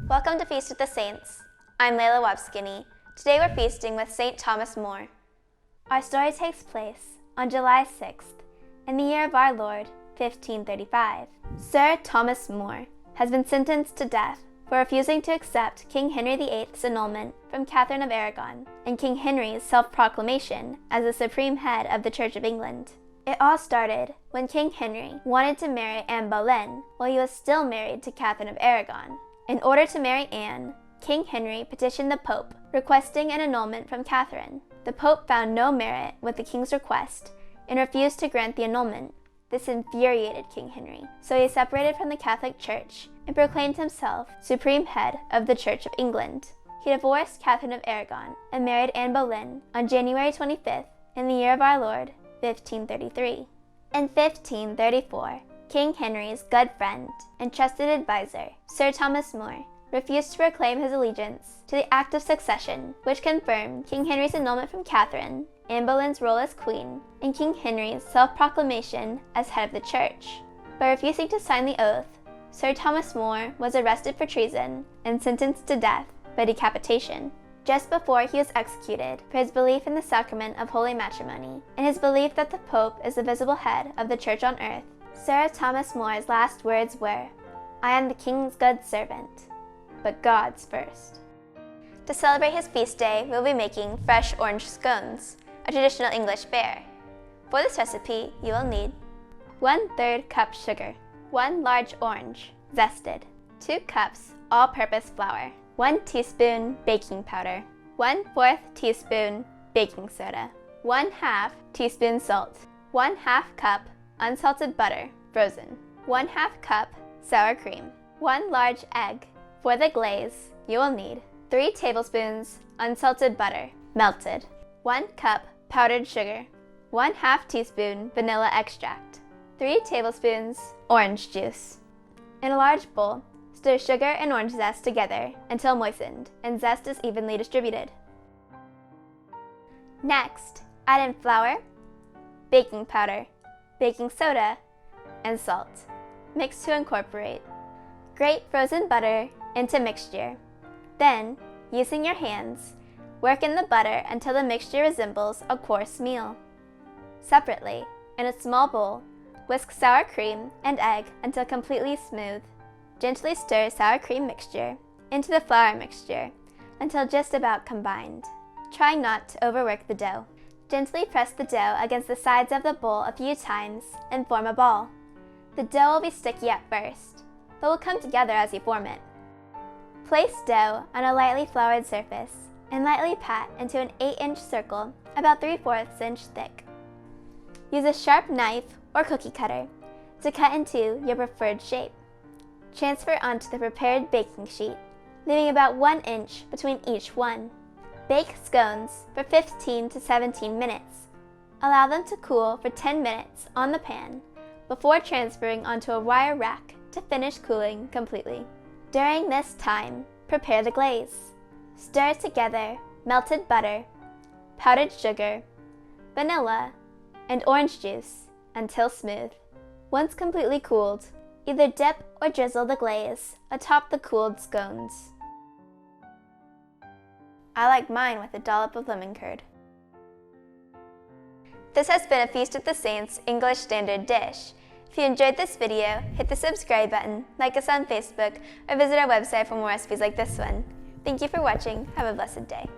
Welcome to Feast with the Saints. I'm Layla Webskinny. Today we're feasting with St. Thomas More. Our story takes place on July 6th, in the year of our Lord, 1535. Sir Thomas More has been sentenced to death for refusing to accept King Henry VIII's annulment from Catherine of Aragon and King Henry's self-proclamation as the supreme head of the Church of England. It all started when King Henry wanted to marry Anne Boleyn while he was still married to Catherine of Aragon. In order to marry Anne, King Henry petitioned the Pope, requesting an annulment from Catherine. The Pope found no merit with the king's request and refused to grant the annulment. This infuriated King Henry, so he separated from the Catholic Church and proclaimed himself supreme head of the Church of England. He divorced Catherine of Aragon and married Anne Boleyn on January 25th in the year of our Lord, 1533. In 1534, King Henry's good friend and trusted advisor, Sir Thomas More, refused to proclaim his allegiance to the Act of Succession, which confirmed King Henry's annulment from Catherine, Anne Boleyn's role as queen, and King Henry's self-proclamation as head of the church. By refusing to sign the oath, Sir Thomas More was arrested for treason and sentenced to death by decapitation. Just before he was executed for his belief in the sacrament of holy matrimony and his belief that the Pope is the visible head of the church on earth, Sir Thomas More's last words were, "I am the king's good servant, but God's first." To celebrate his feast day, we'll be making fresh orange scones, a traditional English fare. For this recipe, you will need 1/3 cup sugar, 1 large orange, zested, 2 cups all-purpose flour, 1 teaspoon baking powder, 1/4 teaspoon baking soda, 1/2 teaspoon salt, 1/2 cup unsalted butter, frozen, 1/2 cup sour cream, 1 large egg. For the glaze, you will need 3 tablespoons unsalted butter, melted, 1 cup powdered sugar, 1/2 teaspoon vanilla extract, 3 tablespoons orange juice. In a large bowl, stir sugar and orange zest together until moistened and zest is evenly distributed. Next, add in flour, baking powder, baking soda, and salt. Mix to incorporate. Grate frozen butter into mixture. Then, using your hands, work in the butter until the mixture resembles a coarse meal. Separately, in a small bowl, whisk sour cream and egg until completely smooth. Gently stir sour cream mixture into the flour mixture until just about combined. Try not to overwork the dough. Gently press the dough against the sides of the bowl a few times and form a ball. The dough will be sticky at first, but will come together as you form it. Place dough on a lightly floured surface and lightly pat into an 8-inch circle about 3/4 inch thick. Use a sharp knife or cookie cutter to cut into your preferred shape. Transfer onto the prepared baking sheet, leaving about 1 inch between each one. Bake scones for 15 to 17 minutes. Allow them to cool for 10 minutes on the pan before transferring onto a wire rack to finish cooling completely. During this time, prepare the glaze. Stir together melted butter, powdered sugar, vanilla, and orange juice until smooth. Once completely cooled, either dip or drizzle the glaze atop the cooled scones. I like mine with a dollop of lemon curd. This has been a Feast with the Saints English Standard dish. If you enjoyed this video, hit the subscribe button, like us on Facebook, or visit our website for more recipes like this one. Thank you for watching. Have a blessed day.